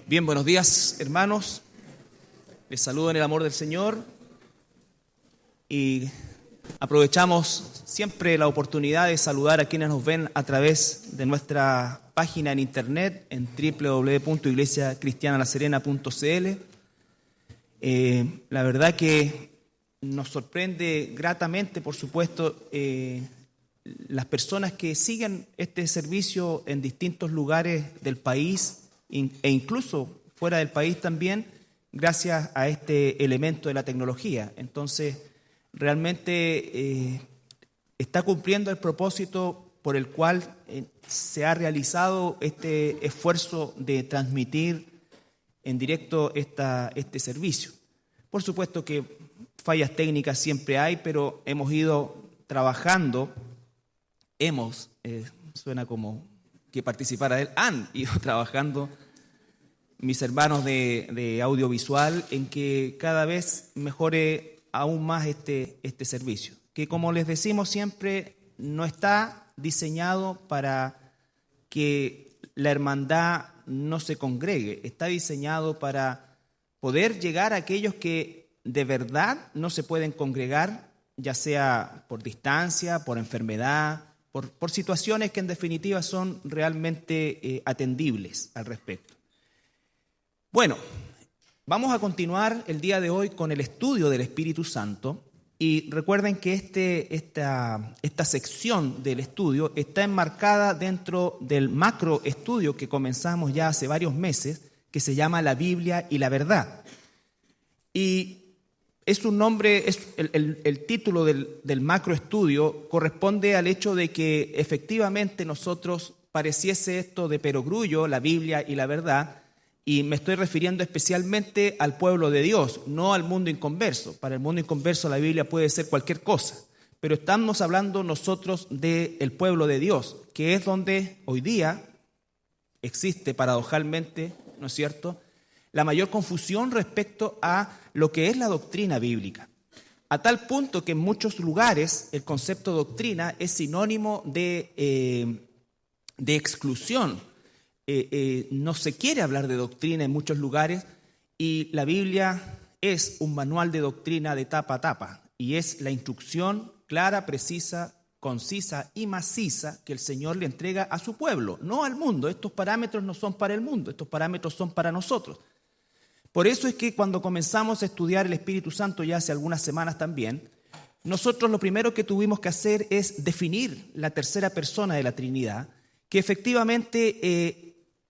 Bien, buenos días, hermanos. Les saludo en el amor del Señor y aprovechamos siempre la oportunidad de saludar a quienes nos ven a través de nuestra página en internet en www.iglesiacristianalaserena.cl. La verdad que nos sorprende gratamente, por supuesto, las personas que siguen este servicio en distintos lugares del país e incluso fuera del país también, gracias a este elemento de la tecnología. Entonces, realmente está cumpliendo el propósito por el cual se ha realizado este esfuerzo de transmitir en directo este servicio. Por supuesto que fallas técnicas siempre hay, pero hemos ido trabajando, suena como que participara él, han ido trabajando mis hermanos de audiovisual en que cada vez mejore aún más este servicio, que como les decimos siempre, no está diseñado para que la hermandad no se congregue, está diseñado para poder llegar a aquellos que de verdad no se pueden congregar, ya sea por distancia, por enfermedad, por situaciones que en definitiva son realmente atendibles al respecto. Bueno, vamos a continuar el día de hoy con el estudio del Espíritu Santo y recuerden que esta sección del estudio está enmarcada dentro del macro estudio que comenzamos ya hace varios meses, que se llama La Biblia y la Verdad. Y es un nombre, el título del macro estudio corresponde al hecho de que efectivamente nosotros pareciese esto de perogrullo, la Biblia y la verdad, y me estoy refiriendo especialmente al pueblo de Dios, no al mundo inconverso. Para el mundo inconverso la Biblia puede ser cualquier cosa, pero estamos hablando nosotros del pueblo de Dios, que es donde hoy día existe paradojalmente, ¿no es cierto?, la mayor confusión respecto a lo que es la doctrina bíblica. A tal punto que en muchos lugares el concepto doctrina es sinónimo de exclusión. No se quiere hablar de doctrina en muchos lugares y la Biblia es un manual de doctrina de tapa a tapa y es la instrucción clara, precisa, concisa y maciza que el Señor le entrega a su pueblo, no al mundo. Estos parámetros no son para el mundo, estos parámetros son para nosotros. Por eso es que cuando comenzamos a estudiar el Espíritu Santo ya hace algunas semanas también, nosotros lo primero que tuvimos que hacer es definir la tercera persona de la Trinidad, que efectivamente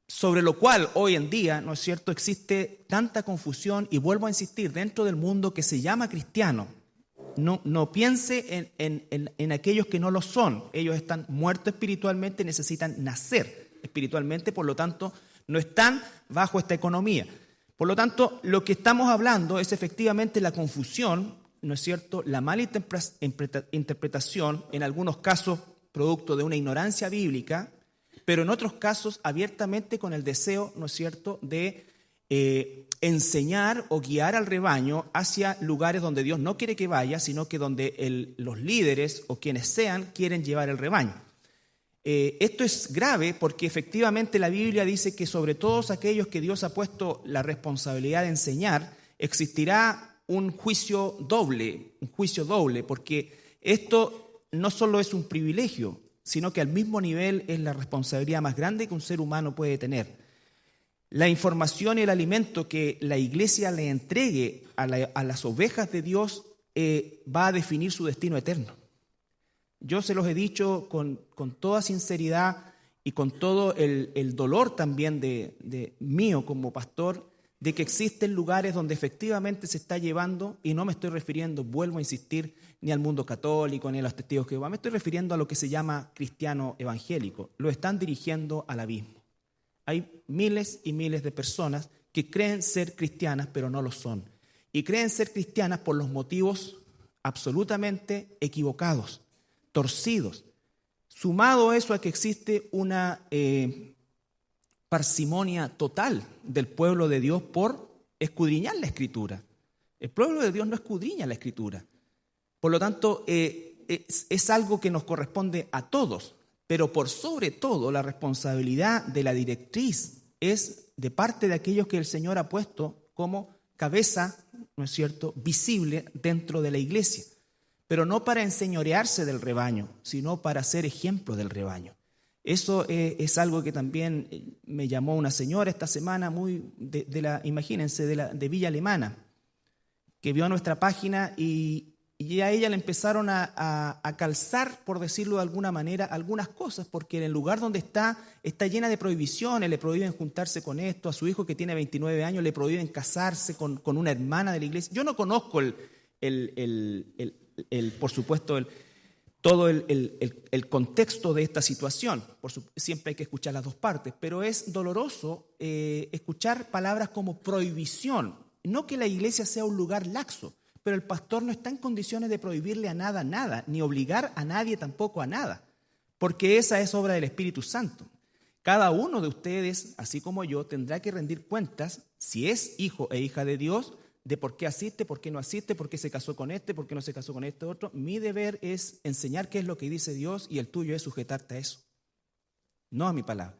sobre lo cual hoy en día, ¿no es cierto?, existe tanta confusión y vuelvo a insistir, dentro del mundo que se llama cristiano. No piense en aquellos que no lo son. Ellos están muertos espiritualmente, necesitan nacer espiritualmente, por lo tanto, no están bajo esta economía. Por lo tanto, lo que estamos hablando es efectivamente la confusión, ¿no es cierto?, la mala interpretación, en algunos casos producto de una ignorancia bíblica, pero en otros casos abiertamente con el deseo, ¿no es cierto?, de enseñar o guiar al rebaño hacia lugares donde Dios no quiere que vaya, sino que donde los líderes o quienes sean quieren llevar el rebaño. Esto es grave porque efectivamente la Biblia dice que sobre todos aquellos que Dios ha puesto la responsabilidad de enseñar, existirá un juicio doble, porque esto no solo es un privilegio, sino que al mismo nivel es la responsabilidad más grande que un ser humano puede tener. La información y el alimento que la iglesia le entregue a las ovejas de Dios va a definir su destino eterno. Yo se los he dicho con toda sinceridad y con todo el dolor también de mío como pastor, de que existen lugares donde efectivamente se está llevando, y no me estoy refiriendo, vuelvo a insistir, ni al mundo católico, ni a los testigos de Jehová, me estoy refiriendo a lo que se llama cristiano evangélico. Lo están dirigiendo al abismo. Hay miles y miles de personas que creen ser cristianas, pero no lo son. Y creen ser cristianas por los motivos absolutamente equivocados, torcidos. Sumado eso a que existe una parsimonia total del pueblo de Dios por escudriñar la Escritura. El pueblo de Dios no escudriña la Escritura. Por lo tanto, es algo que nos corresponde a todos, pero por sobre todo la responsabilidad de la directriz es de parte de aquellos que el Señor ha puesto como cabeza, ¿no es cierto?, visible dentro de la iglesia, pero no para enseñorearse del rebaño, sino para ser ejemplo del rebaño. Eso es algo que también me llamó una señora esta semana, imagínense, de Villa Alemana, que vio nuestra página y a ella le empezaron a calzar, por decirlo de alguna manera, algunas cosas, porque en el lugar donde está llena de prohibiciones, le prohíben juntarse con esto, a su hijo que tiene 29 años le prohíben casarse con una hermana de la iglesia. Yo no conozco por supuesto, todo el contexto de esta situación. Siempre hay que escuchar las dos partes, pero es doloroso escuchar palabras como prohibición. No que la iglesia sea un lugar laxo, pero el pastor no está en condiciones de prohibirle a nada, ni obligar a nadie tampoco a nada, porque esa es obra del Espíritu Santo. Cada uno de ustedes, así como yo, tendrá que rendir cuentas, si es hijo e hija de Dios, de por qué asiste, por qué no asiste, por qué se casó con este, por qué no se casó con este otro. Mi deber es enseñar qué es lo que dice Dios y el tuyo es sujetarte a eso, no a mi palabra.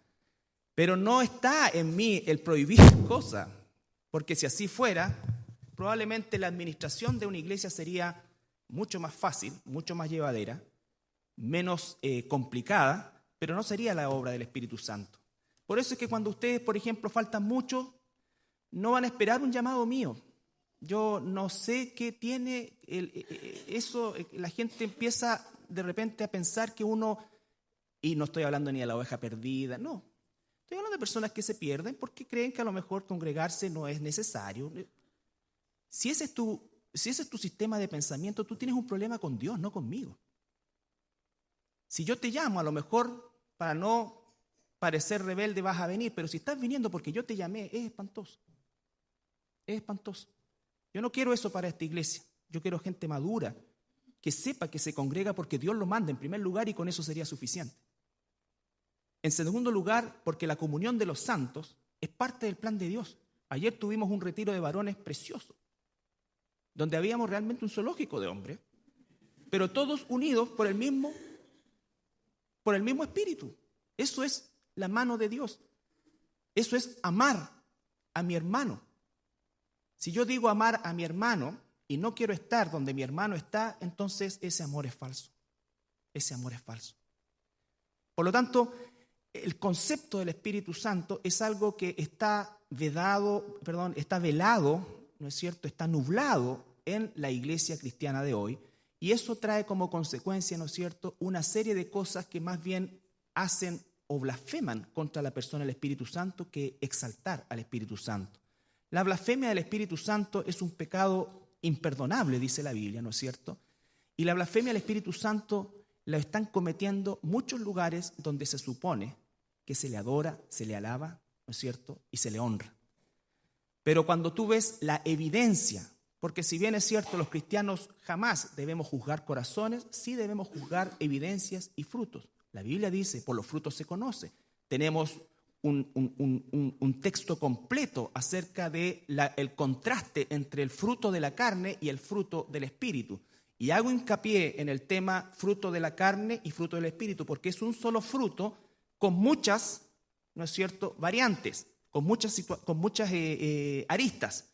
Pero no está en mí el prohibir cosas, porque si así fuera, probablemente la administración de una iglesia sería mucho más fácil, mucho más llevadera, menos complicada, pero no sería la obra del Espíritu Santo. Por eso es que cuando ustedes, por ejemplo, faltan mucho, no van a esperar un llamado mío. Yo no sé qué tiene eso, la gente empieza de repente a pensar que uno, y no estoy hablando ni de la oveja perdida, no. Estoy hablando de personas que se pierden porque creen que a lo mejor congregarse no es necesario. Si ese es tu sistema de pensamiento, tú tienes un problema con Dios, no conmigo. Si yo te llamo, a lo mejor para no parecer rebelde vas a venir, pero si estás viniendo porque yo te llamé, es espantoso. Es espantoso. Yo no quiero eso para esta iglesia. Yo quiero gente madura, que sepa que se congrega porque Dios lo manda en primer lugar y con eso sería suficiente. En segundo lugar, porque la comunión de los santos es parte del plan de Dios. Ayer tuvimos un retiro de varones precioso, donde habíamos realmente un zoológico de hombres, pero todos unidos por el mismo espíritu. Eso es la mano de Dios. Eso es amar a mi hermano. Si yo digo amar a mi hermano y no quiero estar donde mi hermano está, entonces ese amor es falso. Ese amor es falso. Por lo tanto, el concepto del Espíritu Santo es algo que está velado, ¿no es cierto? Está nublado en la iglesia cristiana de hoy, y eso trae como consecuencia, ¿no es cierto?, una serie de cosas que más bien hacen o blasfeman contra la persona del Espíritu Santo que exaltar al Espíritu Santo. La blasfemia del Espíritu Santo es un pecado imperdonable, dice la Biblia, ¿no es cierto? Y la blasfemia del Espíritu Santo la están cometiendo muchos lugares donde se supone que se le adora, se le alaba, ¿no es cierto?, y se le honra. Pero cuando tú ves la evidencia, porque si bien es cierto, los cristianos jamás debemos juzgar corazones, sí debemos juzgar evidencias y frutos. La Biblia dice, por los frutos se conoce. Tenemos un texto completo acerca de el contraste entre el fruto de la carne y el fruto del espíritu. Y hago hincapié en el tema fruto de la carne y fruto del espíritu, porque es un solo fruto con muchas, ¿no es cierto?, variantes, con muchas aristas.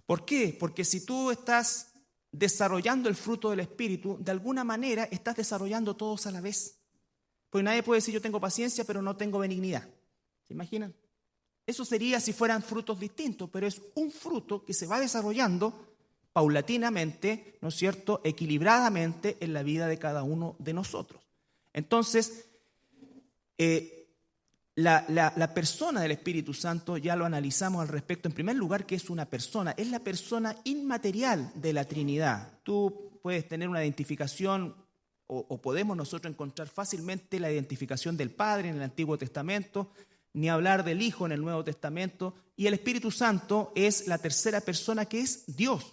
¿Por qué? Porque si tú estás desarrollando el fruto del espíritu, de alguna manera estás desarrollando todos a la vez. Porque nadie puede decir yo tengo paciencia, pero no tengo benignidad. ¿Se imaginan? Eso sería si fueran frutos distintos, pero es un fruto que se va desarrollando paulatinamente, ¿no es cierto?, equilibradamente en la vida de cada uno de nosotros. Entonces, la persona del Espíritu Santo, ya lo analizamos al respecto. En primer lugar, ¿qué es una persona? Es la persona inmaterial de la Trinidad. Tú puedes tener una identificación, o podemos nosotros encontrar fácilmente la identificación del Padre en el Antiguo Testamento, ni hablar del Hijo en el Nuevo Testamento, y el Espíritu Santo es la tercera persona, que es Dios.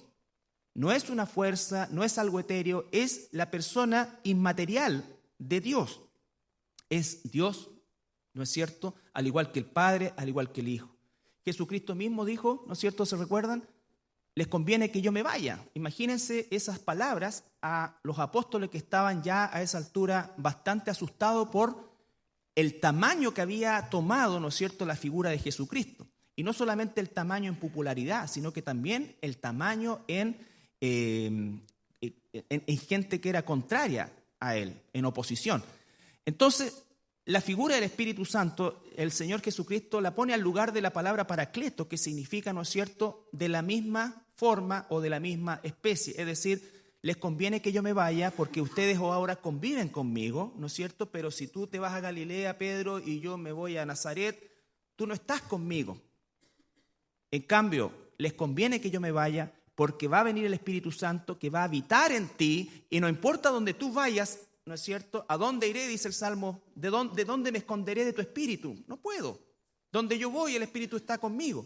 No es una fuerza, no es algo etéreo, es la persona inmaterial de Dios. Es Dios, ¿no es cierto?, al igual que el Padre, al igual que el Hijo. Jesucristo mismo dijo, ¿no es cierto?, ¿se recuerdan? Les conviene que yo me vaya. Imagínense esas palabras a los apóstoles que estaban ya a esa altura bastante asustados por el tamaño que había tomado, ¿no es cierto?, la figura de Jesucristo. Y no solamente el tamaño en popularidad, sino que también el tamaño en gente que era contraria a él, en oposición. Entonces, la figura del Espíritu Santo, el Señor Jesucristo la pone al lugar de la palabra paracleto, que significa, ¿no es cierto?, de la misma forma o de la misma especie. Es decir, les conviene que yo me vaya porque ustedes ahora conviven conmigo, ¿no es cierto? Pero si tú te vas a Galilea, Pedro, y yo me voy a Nazaret, tú no estás conmigo. En cambio, les conviene que yo me vaya porque va a venir el Espíritu Santo que va a habitar en ti y no importa dónde tú vayas, ¿no es cierto? ¿A dónde iré? Dice el Salmo. ¿De dónde me esconderé de tu Espíritu? No puedo. Donde yo voy, el Espíritu está conmigo.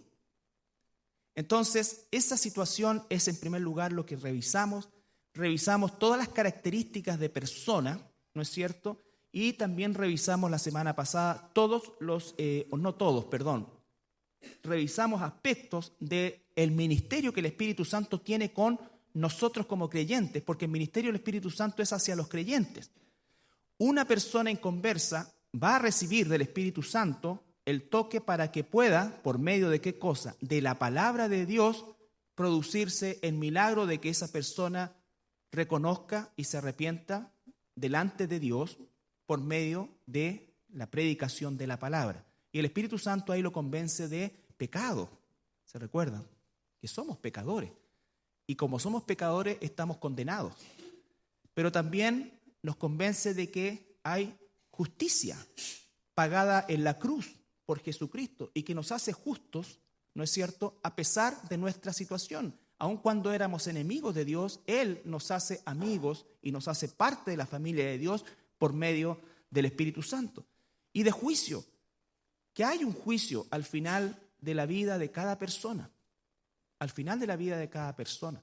Entonces, esa situación es en primer lugar lo que revisamos. Revisamos todas las características de persona, ¿no es cierto? Y también revisamos la semana pasada revisamos aspectos del ministerio que el Espíritu Santo tiene con nosotros como creyentes, porque el ministerio del Espíritu Santo es hacia los creyentes. Una persona inconversa va a recibir del Espíritu Santo el toque para que pueda, por medio de qué cosa, de la palabra de Dios, producirse el milagro de que esa persona reconozca y se arrepienta delante de Dios por medio de la predicación de la palabra. Y el Espíritu Santo ahí lo convence de pecado. ¿Se recuerdan? Que somos pecadores. Y como somos pecadores, estamos condenados. Pero también nos convence de que hay justicia pagada en la cruz por Jesucristo y que nos hace justos, ¿no es cierto?, a pesar de nuestra situación. Aun cuando éramos enemigos de Dios, Él nos hace amigos y nos hace parte de la familia de Dios por medio del Espíritu Santo. Y de juicio, que hay un juicio al final de la vida de cada persona. Al final de la vida de cada persona.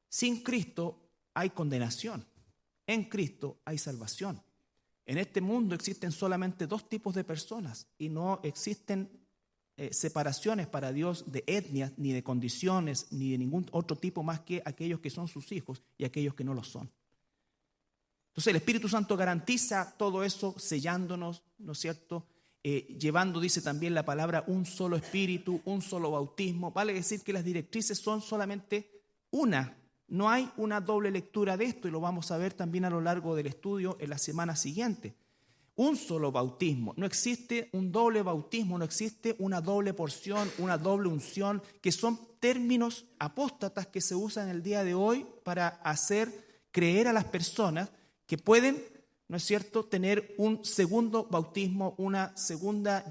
Sin Cristo hay condenación. En Cristo hay salvación. En este mundo existen solamente dos tipos de personas y no existen separaciones para Dios de etnias, ni de condiciones, ni de ningún otro tipo más que aquellos que son sus hijos y aquellos que no lo son. Entonces el Espíritu Santo garantiza todo eso sellándonos, ¿no es cierto?, llevando, dice también la palabra, un solo espíritu, un solo bautismo. Vale decir que las directrices son solamente una. No hay una doble lectura de esto y lo vamos a ver también a lo largo del estudio en la semana siguiente. Un solo bautismo. No existe un doble bautismo, no existe una doble porción, una doble unción, que son términos apóstatas que se usan el día de hoy para hacer creer a las personas que pueden, ¿no es cierto?, tener un segundo bautismo, una segunda,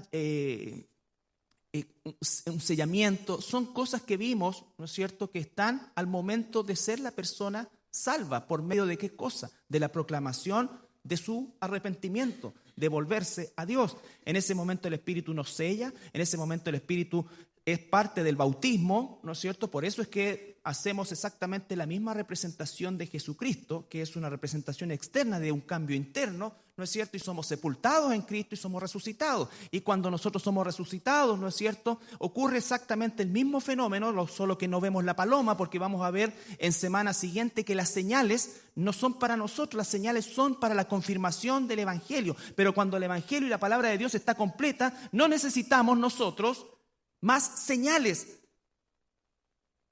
un sellamiento. Son cosas que vimos, ¿no es cierto?, que están al momento de ser la persona salva. ¿Por medio de qué cosa? De la proclamación de su arrepentimiento, de volverse a Dios. En ese momento el Espíritu nos sella, en ese momento el Espíritu es parte del bautismo, ¿no es cierto? Por eso es que hacemos exactamente la misma representación de Jesucristo, que es una representación externa de un cambio interno, ¿no es cierto? Y somos sepultados en Cristo y somos resucitados. Y cuando nosotros somos resucitados, ¿no es cierto?, ocurre exactamente el mismo fenómeno, solo que no vemos la paloma, porque vamos a ver en semana siguiente que las señales no son para nosotros, las señales son para la confirmación del Evangelio. Pero cuando el Evangelio y la palabra de Dios está completa, no necesitamos nosotros más señales.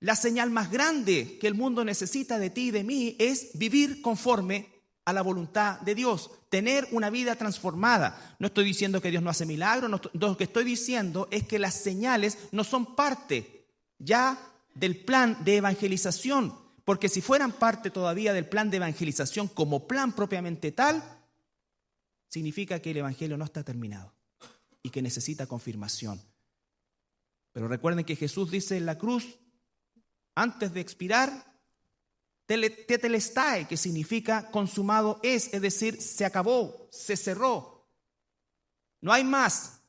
La señal más grande que el mundo necesita de ti y de mí es vivir conforme a la voluntad de Dios, tener una vida transformada. No estoy diciendo que Dios no hace milagros, lo que estoy diciendo es que las señales no son parte ya del plan de evangelización, porque si fueran parte todavía del plan de evangelización como plan propiamente tal, significa que el evangelio no está terminado y que necesita confirmación. Pero recuerden que Jesús dice en la cruz, antes de expirar, tetelestai, que significa consumado es decir, se acabó, se cerró, no hay más.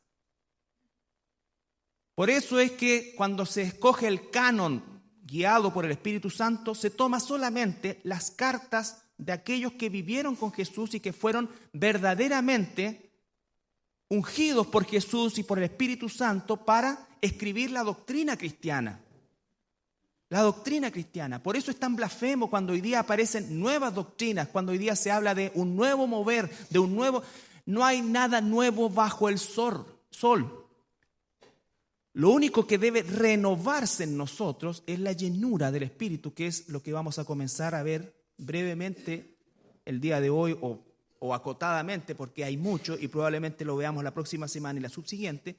Por eso es que cuando se escoge el canon guiado por el Espíritu Santo, se toma solamente las cartas de aquellos que vivieron con Jesús y que fueron verdaderamente ungidos por Jesús y por el Espíritu Santo para escribir la doctrina cristiana. La doctrina cristiana. Por eso es tan blasfemo cuando hoy día aparecen nuevas doctrinas, cuando hoy día se habla de un nuevo mover, de un nuevo... No hay nada nuevo bajo el sol. Lo único que debe renovarse en nosotros es la llenura del Espíritu, que es lo que vamos a comenzar a ver brevemente el día de hoy o acotadamente, porque hay mucho y probablemente lo veamos la próxima semana y la subsiguiente,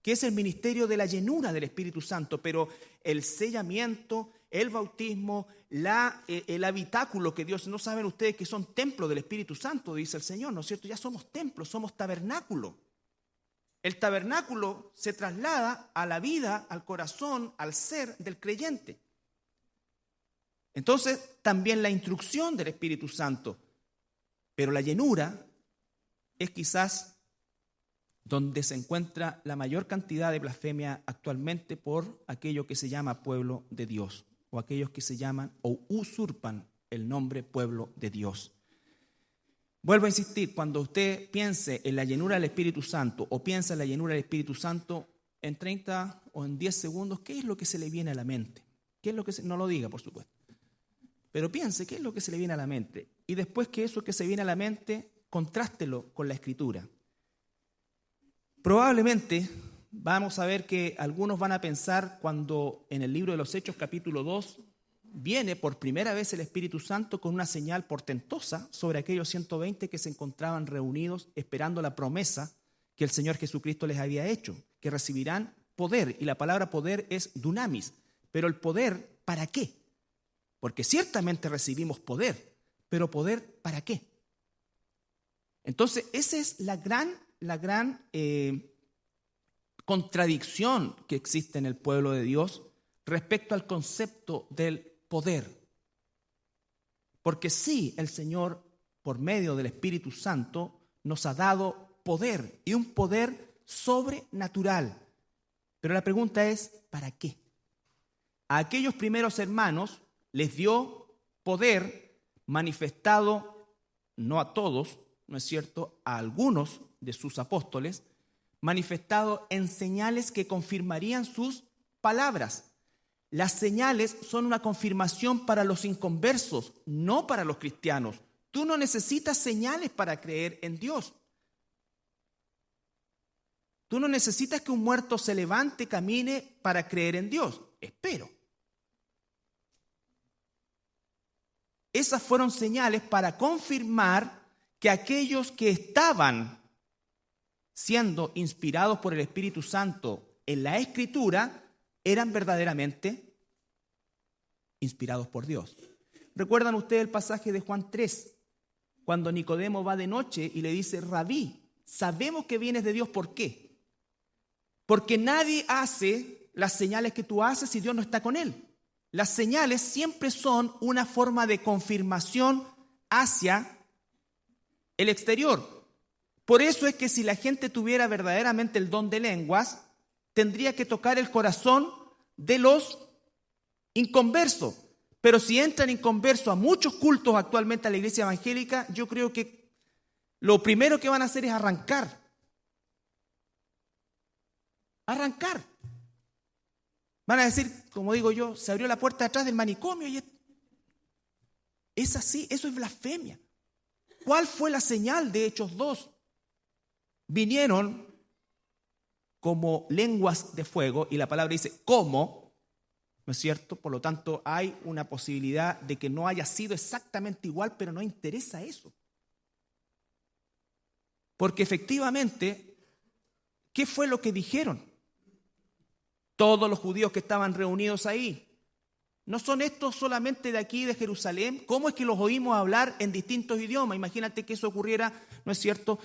que es el ministerio de la llenura del Espíritu Santo. Pero el sellamiento, el bautismo, el habitáculo que Dios, ¿no saben ustedes que son templo del Espíritu Santo? Dice el Señor, ¿no es cierto? Ya somos templos, somos tabernáculo. El tabernáculo se traslada a la vida, al corazón, al ser del creyente. Entonces, también la instrucción del Espíritu Santo. Pero la llenura es quizás donde se encuentra la mayor cantidad de blasfemia actualmente por aquello que se llama pueblo de Dios, o aquellos que se llaman o usurpan el nombre pueblo de Dios. Vuelvo a insistir, cuando usted piense en la llenura del Espíritu Santo o piensa en la llenura del Espíritu Santo, en 30 o en 10 segundos, ¿qué es lo que se le viene a la mente? ¿Qué es lo que no lo diga, por supuesto, pero piense qué es lo que se le viene a la mente? Y después que eso que se viene a la mente, contrástelo con la Escritura. Probablemente vamos a ver que algunos van a pensar cuando en el libro de los Hechos capítulo 2 viene por primera vez el Espíritu Santo con una señal portentosa sobre aquellos 120 que se encontraban reunidos esperando la promesa que el Señor Jesucristo les había hecho, que recibirán poder. Y la palabra poder es dunamis. Pero el poder, ¿para qué? Porque ciertamente recibimos poder, pero poder, ¿para qué? Entonces, esa es la gran contradicción que existe en el pueblo de Dios respecto al concepto del poder. Porque sí, el Señor, por medio del Espíritu Santo, nos ha dado poder, y un poder sobrenatural. Pero la pregunta es, ¿para qué? A aquellos primeros hermanos les dio poder manifestado, no a todos, ¿no es cierto?, a algunos de sus apóstoles, manifestado en señales que confirmarían sus palabras. Las señales son una confirmación para los inconversos, no para los cristianos. Tú no necesitas señales para creer en Dios. Tú no necesitas que un muerto se levante, camine para creer en Dios. Espero. Esas fueron señales para confirmar que aquellos que estaban siendo inspirados por el Espíritu Santo en la Escritura eran verdaderamente inspirados por Dios. ¿Recuerdan ustedes el pasaje de Juan 3? Cuando Nicodemo va de noche y le dice: Rabí, sabemos que vienes de Dios. ¿Por qué? Porque nadie hace las señales que tú haces si Dios no está con él. Las señales siempre son una forma de confirmación hacia el exterior. Por eso es que si la gente tuviera verdaderamente el don de lenguas, tendría que tocar el corazón de los inconversos. Pero si entran inconversos a muchos cultos actualmente a la iglesia evangélica, yo creo que lo primero que van a hacer es arrancar. Van a decir, como digo yo, se abrió la puerta de atrás del manicomio y es así, eso es blasfemia. ¿Cuál fue la señal de Hechos 2? Vinieron como lenguas de fuego, y la palabra dice ¿cómo? ¿No es cierto? Por lo tanto, hay una posibilidad de que no haya sido exactamente igual, pero no interesa eso. Porque efectivamente, ¿qué fue lo que dijeron todos los judíos que estaban reunidos ahí? ¿No son estos solamente de aquí, de Jerusalén? ¿Cómo es que los oímos hablar en distintos idiomas? Imagínate que eso ocurriera, ¿no es cierto?,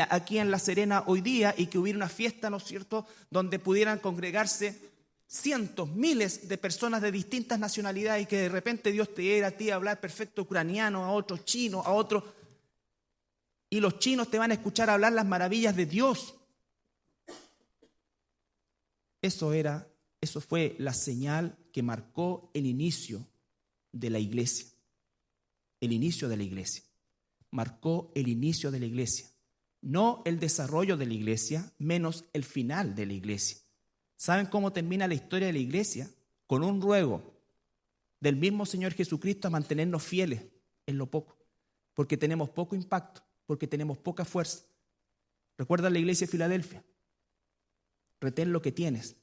aquí en La Serena hoy día, y que hubiera una fiesta, ¿no es cierto?, donde pudieran congregarse cientos, miles de personas de distintas nacionalidades, y que de repente Dios te diera a ti a hablar perfecto ucraniano, a otro chino, a otro, y los chinos te van a escuchar hablar las maravillas de Dios. Eso fue la señal que marcó el inicio de la iglesia. El inicio de la iglesia. Marcó el inicio de la iglesia. No el desarrollo de la iglesia, menos el final de la iglesia. ¿Saben cómo termina la historia de la iglesia? Con un ruego del mismo Señor Jesucristo a mantenernos fieles en lo poco. Porque tenemos poco impacto, porque tenemos poca fuerza. ¿Recuerdan la iglesia de Filadelfia? Retén lo que tienes,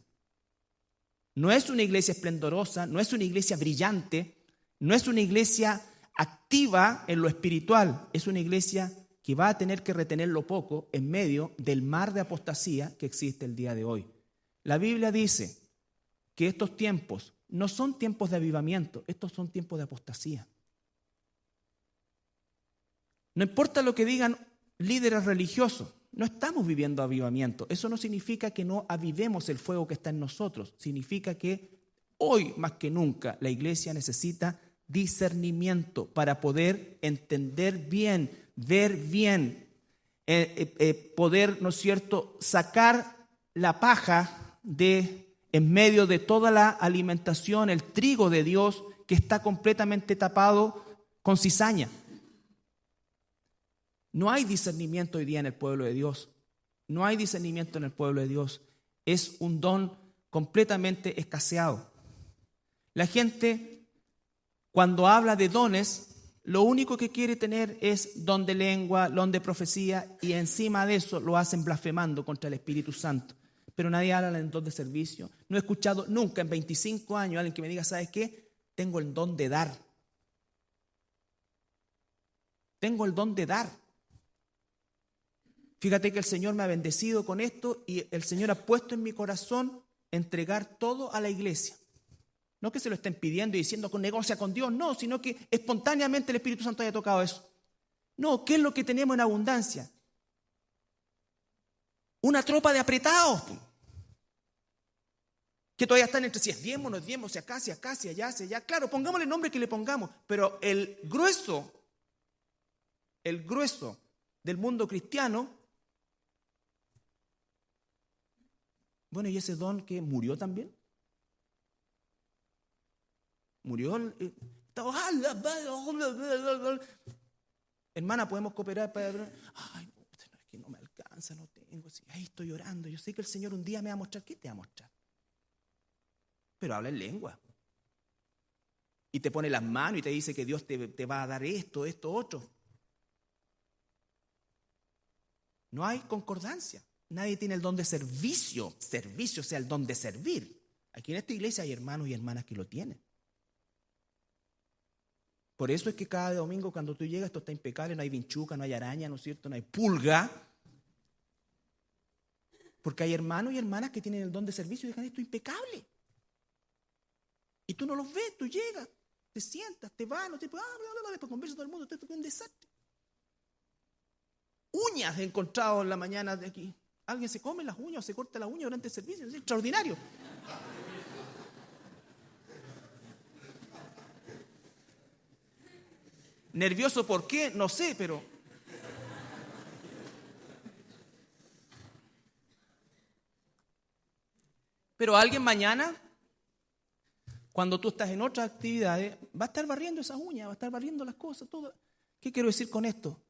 No es una iglesia esplendorosa, no es una iglesia brillante, no es una iglesia activa en lo espiritual, es una iglesia que va a tener que retener lo poco en medio del mar de apostasía que existe el día de hoy. La Biblia dice que estos tiempos no son tiempos de avivamiento, estos son tiempos de apostasía. No importa lo que digan líderes religiosos, no estamos viviendo avivamiento. Eso no significa que no avivemos el fuego que está en nosotros. Significa que hoy más que nunca la iglesia necesita discernimiento para poder entender bien, ver bien, poder, ¿no es cierto?, sacar la paja en medio de toda la alimentación, el trigo de Dios que está completamente tapado con cizaña. No hay discernimiento hoy día en el pueblo de Dios. No hay discernimiento en el pueblo de Dios. Es un don completamente escaseado. La gente, cuando habla de dones, lo único que quiere tener es don de lengua, don de profecía, y encima de eso lo hacen blasfemando contra el Espíritu Santo. Pero nadie habla del don de servicio. No he escuchado nunca en 25 años a alguien que me diga, ¿sabes qué? Tengo el don de dar. Tengo el don de dar. Fíjate que el Señor me ha bendecido con esto y el Señor ha puesto en mi corazón entregar todo a la iglesia. No que se lo estén pidiendo y diciendo que negocia con Dios, no, sino que espontáneamente el Espíritu Santo haya tocado eso. No, ¿qué es lo que tenemos en abundancia? Una tropa de apretados que todavía están entre si es diezmo, no es diezmo, si acá, si acá, si allá, si allá. Claro, pongámosle el nombre que le pongamos, pero el grueso del mundo cristiano. Bueno, ¿y ese don que murió también? Murió. Hermana, ¿podemos cooperar para...? Ay, no, es que no me alcanza, no tengo. Ahí estoy orando. Yo sé que el Señor un día me va a mostrar. ¿Qué te va a mostrar? Pero habla en lengua. Y te pone las manos y te dice que Dios te va a dar esto, otro. No hay concordancia. Nadie tiene el don de servicio. Servicio, o sea, el don de servir. Aquí en esta iglesia hay hermanos y hermanas que lo tienen. Por eso es que cada domingo cuando tú llegas esto está impecable, no hay vinchuca, no hay araña, ¿no es cierto? No hay pulga. Porque hay hermanos y hermanas que tienen el don de servicio y dejan esto impecable. Y tú no los ves, tú llegas, te sientas, te vas, no te después conversas con todo el mundo, esto es un desastre. Uñas he encontrado en la mañana de aquí. Alguien se come las uñas o se corta las uñas durante el servicio, es extraordinario. Nervioso, ¿por qué? No sé, pero... Pero alguien mañana, cuando tú estás en otras actividades, va a estar barriendo esas uñas, va a estar barriendo las cosas, todo. ¿Qué quiero decir con esto?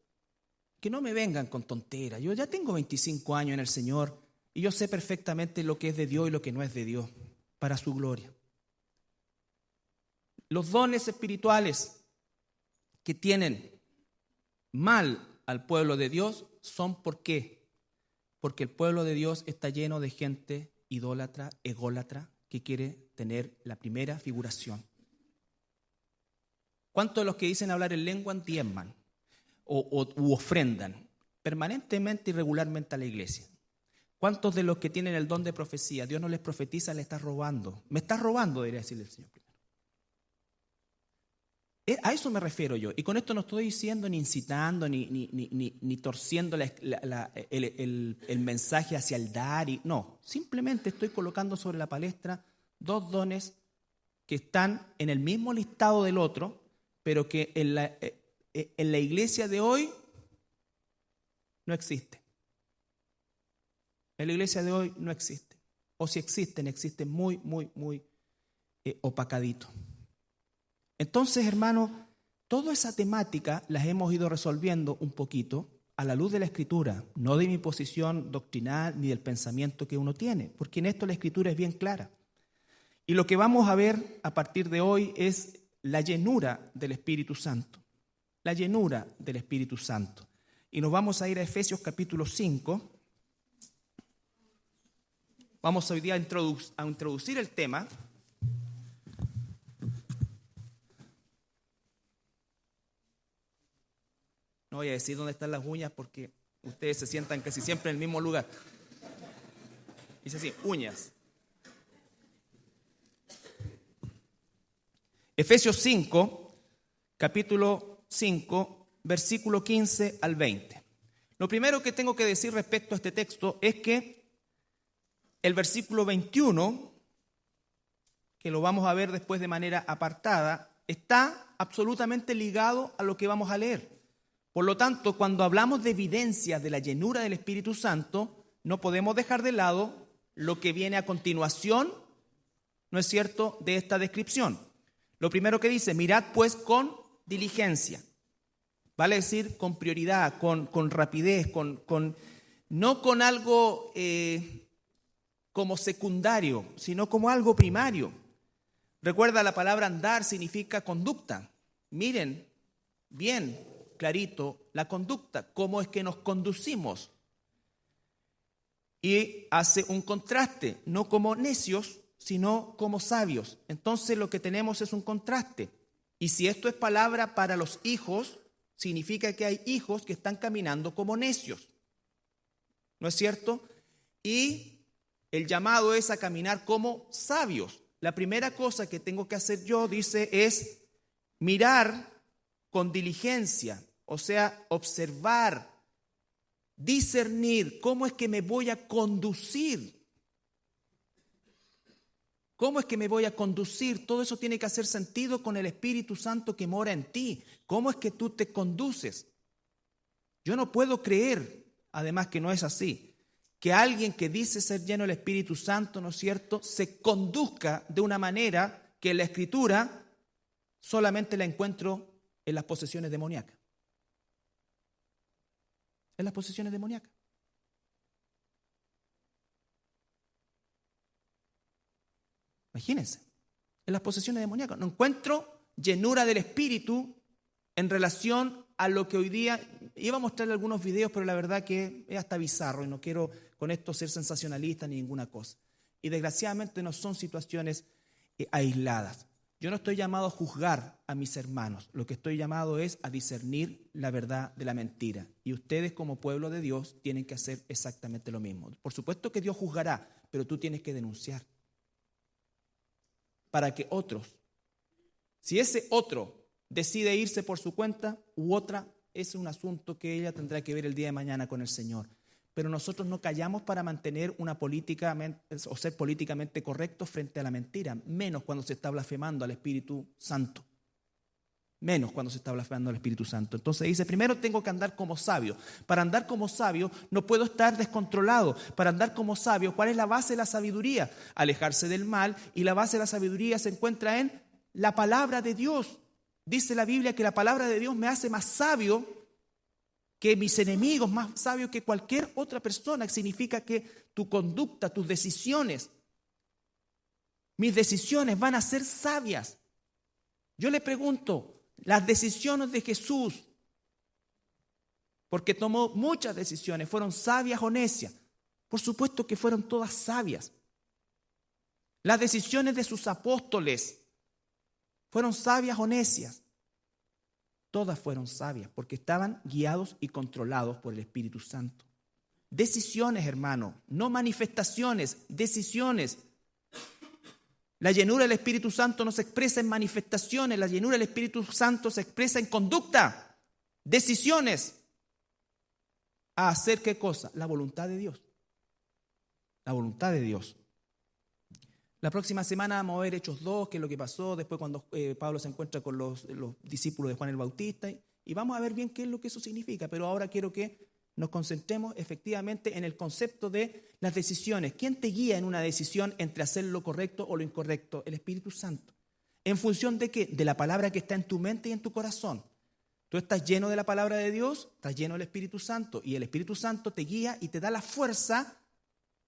Que no me vengan con tonteras. Yo ya tengo 25 años en el Señor y yo sé perfectamente lo que es de Dios y lo que no es de Dios, para su gloria. Los dones espirituales que tienen mal al pueblo de Dios son ¿por qué? Porque el pueblo de Dios está lleno de gente idólatra, ególatra, que quiere tener la primera figuración. ¿Cuántos de los que dicen hablar en lengua diezman u ofrendan permanentemente y regularmente a la iglesia? ¿Cuántos de los que tienen el don de profecía, Dios no les profetiza, le está robando? Me está robando, debería decirle el Señor primero. A eso me refiero yo. Y con esto no estoy diciendo ni incitando ni torciendo el mensaje hacia el dar. No, simplemente estoy colocando sobre la palestra dos dones que están en el mismo listado del otro, pero que en la iglesia de hoy no existe. En la iglesia de hoy no existe. O si existen muy opacadito. Entonces, hermanos, toda esa temática las hemos ido resolviendo un poquito a la luz de la Escritura, no de mi posición doctrinal ni del pensamiento que uno tiene, porque en esto la Escritura es bien clara. Y lo que vamos a ver a partir de hoy es la llenura del Espíritu Santo. La llenura del Espíritu Santo. Y nos vamos a ir a Efesios capítulo 5. Vamos hoy día a introducir el tema. No voy a decir dónde están las uñas porque ustedes se sientan casi siempre en el mismo lugar. Dice así, uñas. Efesios 5, capítulo 5, versículo 15 al 20. Lo primero que tengo que decir respecto a este texto es que el versículo 21, que lo vamos a ver después de manera apartada, está absolutamente ligado a lo que vamos a leer. Por lo tanto, cuando hablamos de evidencias de la llenura del Espíritu Santo, no podemos dejar de lado lo que viene a continuación, ¿no es cierto?, de esta descripción. Lo primero que dice, mirad pues con diligencia. Vale decir con prioridad, con rapidez, no con algo como secundario, sino como algo primario. Recuerda, la palabra andar significa conducta. Miren bien clarito la conducta, cómo es que nos conducimos. Y hace un contraste, no como necios, sino como sabios. Entonces lo que tenemos es un contraste. Y si esto es palabra para los hijos, significa que hay hijos que están caminando como necios. ¿No es cierto? Y el llamado es a caminar como sabios. La primera cosa que tengo que hacer yo, dice, es mirar con diligencia, o sea, observar, discernir cómo es que me voy a conducir. ¿Cómo es que me voy a conducir? Todo eso tiene que hacer sentido con el Espíritu Santo que mora en ti. ¿Cómo es que tú te conduces? Yo no puedo creer, además que no es así, que alguien que dice ser lleno del Espíritu Santo, ¿no es cierto?, se conduzca de una manera que en la Escritura solamente la encuentro en las posesiones demoníacas. En las posesiones demoníacas. Imagínense, en las posesiones demoníacas. No encuentro llenura del Espíritu en relación a lo que hoy día... Iba a mostrarle algunos videos, pero la verdad que es hasta bizarro y no quiero con esto ser sensacionalista ni ninguna cosa. Y desgraciadamente no son situaciones aisladas. Yo no estoy llamado a juzgar a mis hermanos. Lo que estoy llamado es a discernir la verdad de la mentira. Y ustedes como pueblo de Dios tienen que hacer exactamente lo mismo. Por supuesto que Dios juzgará, pero tú tienes que denunciar. Para que otros, si ese otro decide irse por su cuenta u otra, es un asunto que ella tendrá que ver el día de mañana con el Señor. Pero nosotros no callamos para mantener una política o ser políticamente correctos frente a la mentira, menos cuando se está blasfemando al Espíritu Santo. Menos cuando se está blasfemando al Espíritu Santo. Entonces dice, primero tengo que andar como sabio. Para andar como sabio no puedo estar descontrolado. Para andar como sabio, ¿cuál es la base de la sabiduría? Alejarse del mal, y la base de la sabiduría se encuentra en la palabra de Dios. Dice la Biblia que la palabra de Dios me hace más sabio que mis enemigos, más sabio que cualquier otra persona. Significa que tu conducta, tus decisiones, mis decisiones van a ser sabias. Yo le pregunto, las decisiones de Jesús, porque tomó muchas decisiones, ¿fueron sabias o necias? Por supuesto que fueron todas sabias. Las decisiones de sus apóstoles, ¿fueron sabias o necias? Todas fueron sabias, porque estaban guiados y controlados por el Espíritu Santo. Decisiones, hermano, no manifestaciones, decisiones. La llenura del Espíritu Santo no se expresa en manifestaciones, la llenura del Espíritu Santo se expresa en conducta, decisiones. ¿A hacer qué cosa? La voluntad de Dios. La voluntad de Dios. La próxima semana vamos a ver Hechos 2, que es lo que pasó después cuando Pablo se encuentra con los discípulos de Juan el Bautista, y vamos a ver bien qué es lo que eso significa, pero ahora quiero que nos concentremos efectivamente en el concepto de las decisiones. ¿Quién te guía en una decisión entre hacer lo correcto o lo incorrecto? El Espíritu Santo. ¿En función de qué? De la palabra que está en tu mente y en tu corazón. Tú estás lleno de la palabra de Dios, estás lleno del Espíritu Santo, y el Espíritu Santo te guía y te da la fuerza,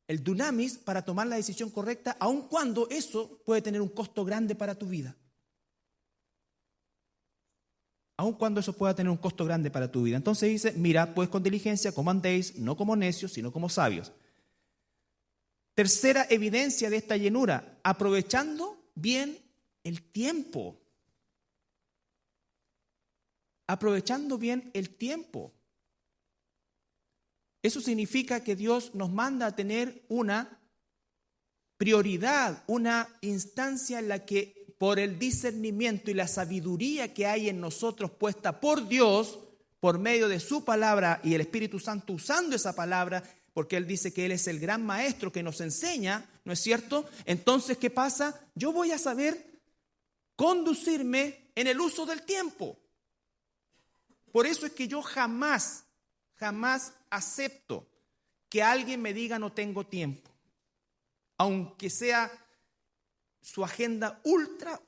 el dunamis, para tomar la decisión correcta, aun cuando eso puede tener un costo grande para tu vida. Aun cuando eso pueda tener un costo grande para tu vida. Entonces dice, mira, pues con diligencia, como andéis, no como necios, sino como sabios. Tercera evidencia de esta llenura, aprovechando bien el tiempo. Aprovechando bien el tiempo. Eso significa que Dios nos manda a tener una prioridad, una instancia en la que por el discernimiento y la sabiduría que hay en nosotros puesta por Dios, por medio de su palabra y el Espíritu Santo usando esa palabra, porque Él dice que Él es el gran maestro que nos enseña, ¿no es cierto? Entonces, ¿qué pasa? Yo voy a saber conducirme en el uso del tiempo. Por eso es que yo jamás acepto que alguien me diga no tengo tiempo, aunque sea su agenda ultra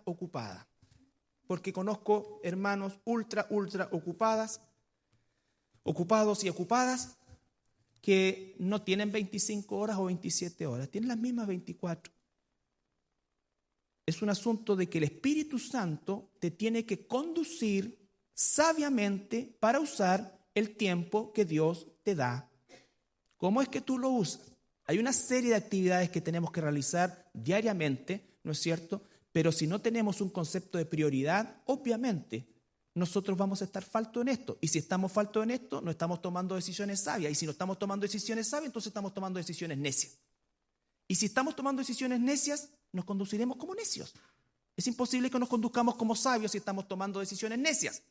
ocupada. Porque conozco hermanos ultra ocupados y ocupadas que no tienen 25 horas o 27 horas, tienen las mismas 24. Es un asunto de que el Espíritu Santo te tiene que conducir sabiamente para usar el tiempo que Dios te da. ¿Cómo es que tú lo usas? Hay una serie de actividades que tenemos que realizar diariamente, ¿no es cierto? Pero si no tenemos un concepto de prioridad, obviamente nosotros vamos a estar faltos en esto. Y si estamos faltos en esto, no estamos tomando decisiones sabias. Y si no estamos tomando decisiones sabias, entonces estamos tomando decisiones necias. Y si estamos tomando decisiones necias, nos conduciremos como necios. Es imposible que nos conduzcamos como sabios si estamos tomando decisiones necias.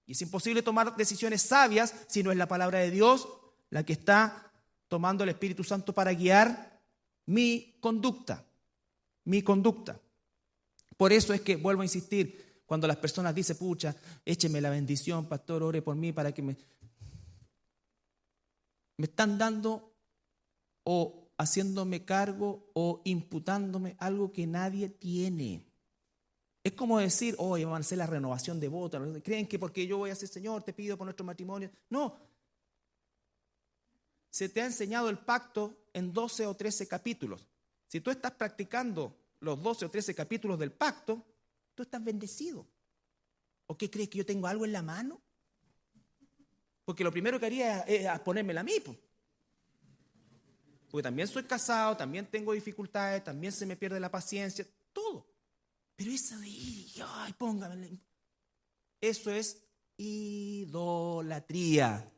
Y es imposible tomar decisiones sabias si no es la palabra de Dios la que está tomando el Espíritu Santo para guiar mi conducta. Por eso es que, vuelvo a insistir, cuando las personas dicen, pucha, écheme la bendición, pastor, ore por mí para que me están dando o haciéndome cargo o imputándome algo que nadie tiene. Es como decir, oye, van a hacer la renovación de votos. ¿Creen que porque yo voy a ser Señor, te pido por nuestro matrimonio? No. Se te ha enseñado el pacto en 12 o 13 capítulos. Si tú estás practicando los 12 o 13 capítulos del pacto, tú estás bendecido. ¿O qué crees, que yo tengo algo en la mano? Porque lo primero que haría es ponérmela a mí. Porque también soy casado, también tengo dificultades, también se me pierde la paciencia, todo. Pero eso de ir, ay, póngame. Eso es idolatría.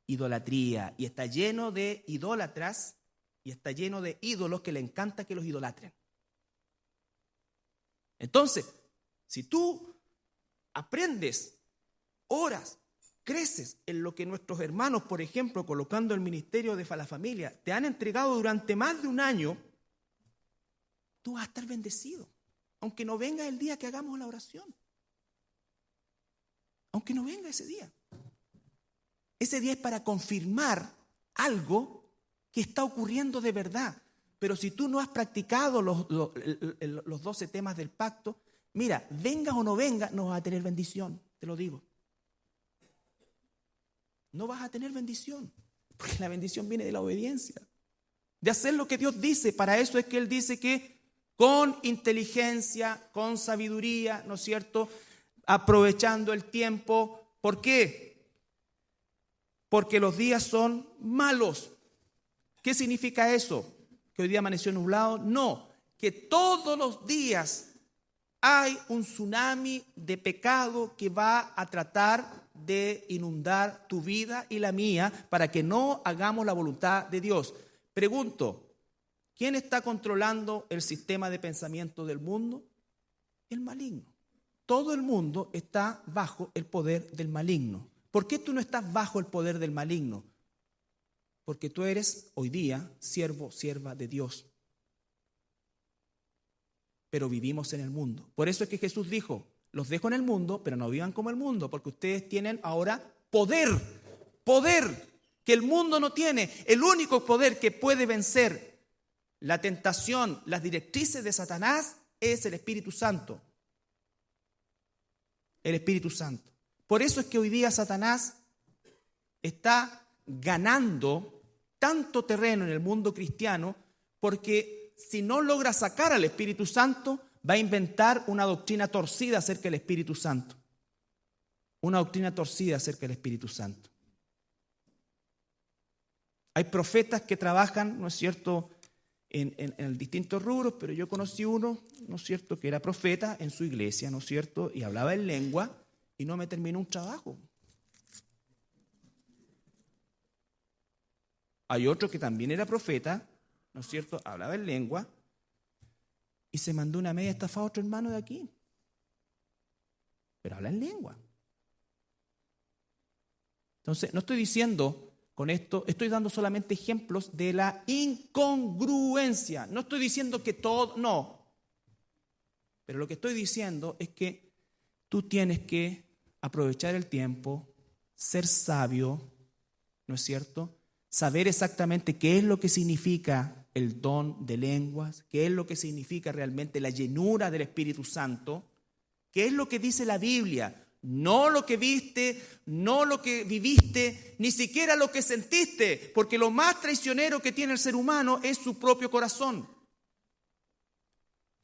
Idolatría. Y está lleno de idólatras y está lleno de ídolos que le encanta que los idolatren. Entonces, si tú aprendes, oras, creces en lo que nuestros hermanos, por ejemplo, colocando el ministerio de la familia, te han entregado durante más de un año, tú vas a estar bendecido. Aunque no venga el día que hagamos la oración. Aunque no venga ese día. Ese día es para confirmar algo que está ocurriendo de verdad. Pero si tú no has practicado los 12 temas del pacto, mira, vengas o no vengas, no vas a tener bendición, te lo digo. No vas a tener bendición, porque la bendición viene de la obediencia. De hacer lo que Dios dice. Para eso es que Él dice que con inteligencia, con sabiduría, ¿no es cierto? Aprovechando el tiempo. ¿Por qué? Porque los días son malos. ¿Qué significa eso? ¿Que hoy día amaneció nublado? No, que todos los días hay un tsunami de pecado que va a tratar de inundar tu vida y la mía para que no hagamos la voluntad de Dios. Pregunto, ¿quién está controlando el sistema de pensamiento del mundo? El maligno. Todo el mundo está bajo el poder del maligno. ¿Por qué tú no estás bajo el poder del maligno? Porque tú eres hoy día siervo, sierva de Dios. Pero vivimos en el mundo. Por eso es que Jesús dijo, los dejo en el mundo, pero no vivan como el mundo, porque ustedes tienen ahora poder que el mundo no tiene. El único poder que puede vencer la tentación, las directrices de Satanás es el Espíritu Santo. El Espíritu Santo. Por eso es que hoy día Satanás está ganando tanto terreno en el mundo cristiano, porque si no logra sacar al Espíritu Santo, va a inventar una doctrina torcida acerca del Espíritu Santo. Una doctrina torcida acerca del Espíritu Santo. Hay profetas que trabajan, ¿no es cierto?, en distintos rubros, pero yo conocí uno, ¿no es cierto?, que era profeta en su iglesia, ¿no es cierto?, y hablaba en lengua y no me terminó un trabajo. Hay otro que también era profeta, ¿no es cierto?, hablaba en lengua y se mandó una media estafa a otro hermano de aquí. Pero habla en lengua. Entonces, no estoy diciendo con esto, estoy dando solamente ejemplos de la incongruencia. No estoy diciendo que todo, no. Pero lo que estoy diciendo es que tú tienes que aprovechar el tiempo, ser sabio, ¿no es cierto?, saber exactamente qué es lo que significa el don de lenguas, qué es lo que significa realmente la llenura del Espíritu Santo, qué es lo que dice la Biblia, no lo que viste, no lo que viviste, ni siquiera lo que sentiste, porque lo más traicionero que tiene el ser humano es su propio corazón.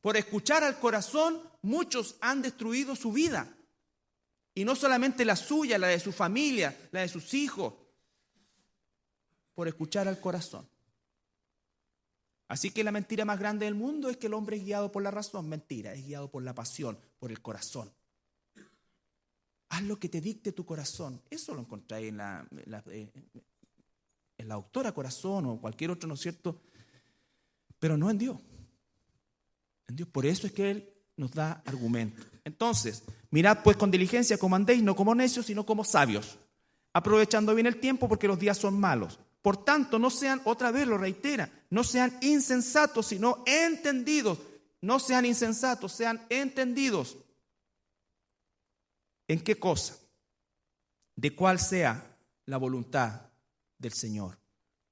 Por escuchar al corazón, muchos han destruido su vida, y no solamente la suya, la de su familia, la de sus hijos, por escuchar al corazón. Así que la mentira más grande del mundo es que el hombre es guiado por la razón. Mentira, es guiado por la pasión, por el corazón. Haz lo que te dicte tu corazón. Eso lo encontráis en la Doctora Corazón o cualquier otro, ¿no es cierto? Pero no en Dios. En Dios. Por eso es que Él nos da argumentos. Entonces, mirad pues con diligencia como andéis, no como necios, sino como sabios, aprovechando bien el tiempo porque los días son malos. Por tanto, no sean, otra vez lo reitera, no sean insensatos, sino entendidos. No sean insensatos, sean entendidos. ¿En qué cosa? De cuál sea la voluntad del Señor.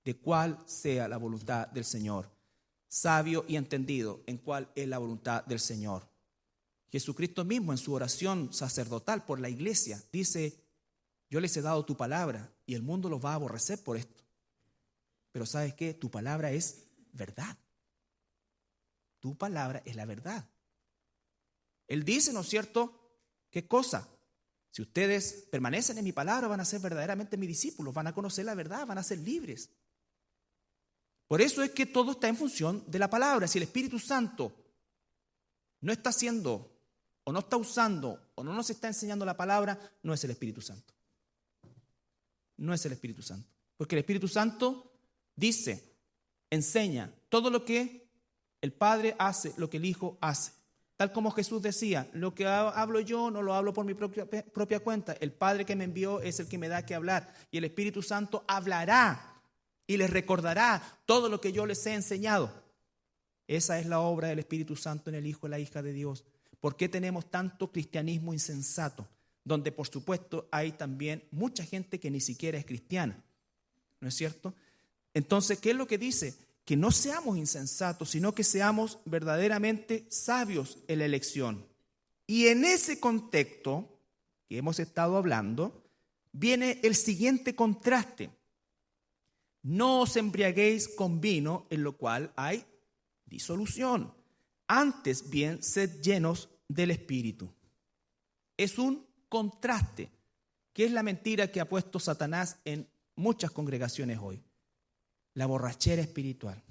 De cuál sea la voluntad del Señor. Sabio y entendido en cuál es la voluntad del Señor. Jesucristo mismo en su oración sacerdotal por la iglesia dice: yo les he dado tu palabra y el mundo los va a aborrecer por esto. Pero ¿sabes qué? Tu palabra es verdad. Tu palabra es la verdad. Él dice, ¿no es cierto? ¿Qué cosa? Si ustedes permanecen en mi palabra, van a ser verdaderamente mis discípulos, van a conocer la verdad, van a ser libres. Por eso es que todo está en función de la palabra. Si el Espíritu Santo no está haciendo, o no está usando, o no nos está enseñando la palabra, no es el Espíritu Santo. No es el Espíritu Santo. Porque el Espíritu Santo dice, enseña todo lo que el Padre hace, lo que el Hijo hace. Tal como Jesús decía, lo que hablo yo no lo hablo por mi propia cuenta. El Padre que me envió es el que me da que hablar. Y el Espíritu Santo hablará y les recordará todo lo que yo les he enseñado. Esa es la obra del Espíritu Santo en el Hijo y la hija de Dios. ¿Por qué tenemos tanto cristianismo insensato? Donde por supuesto hay también mucha gente que ni siquiera es cristiana. ¿No es cierto? Entonces, ¿qué es lo que dice? Que no seamos insensatos, sino que seamos verdaderamente sabios en la elección. Y en ese contexto que hemos estado hablando, viene el siguiente contraste. No os embriaguéis con vino, en lo cual hay disolución. Antes bien, sed llenos del Espíritu. Es un contraste, que es la mentira que ha puesto Satanás en muchas congregaciones hoy. La borrachera espiritual.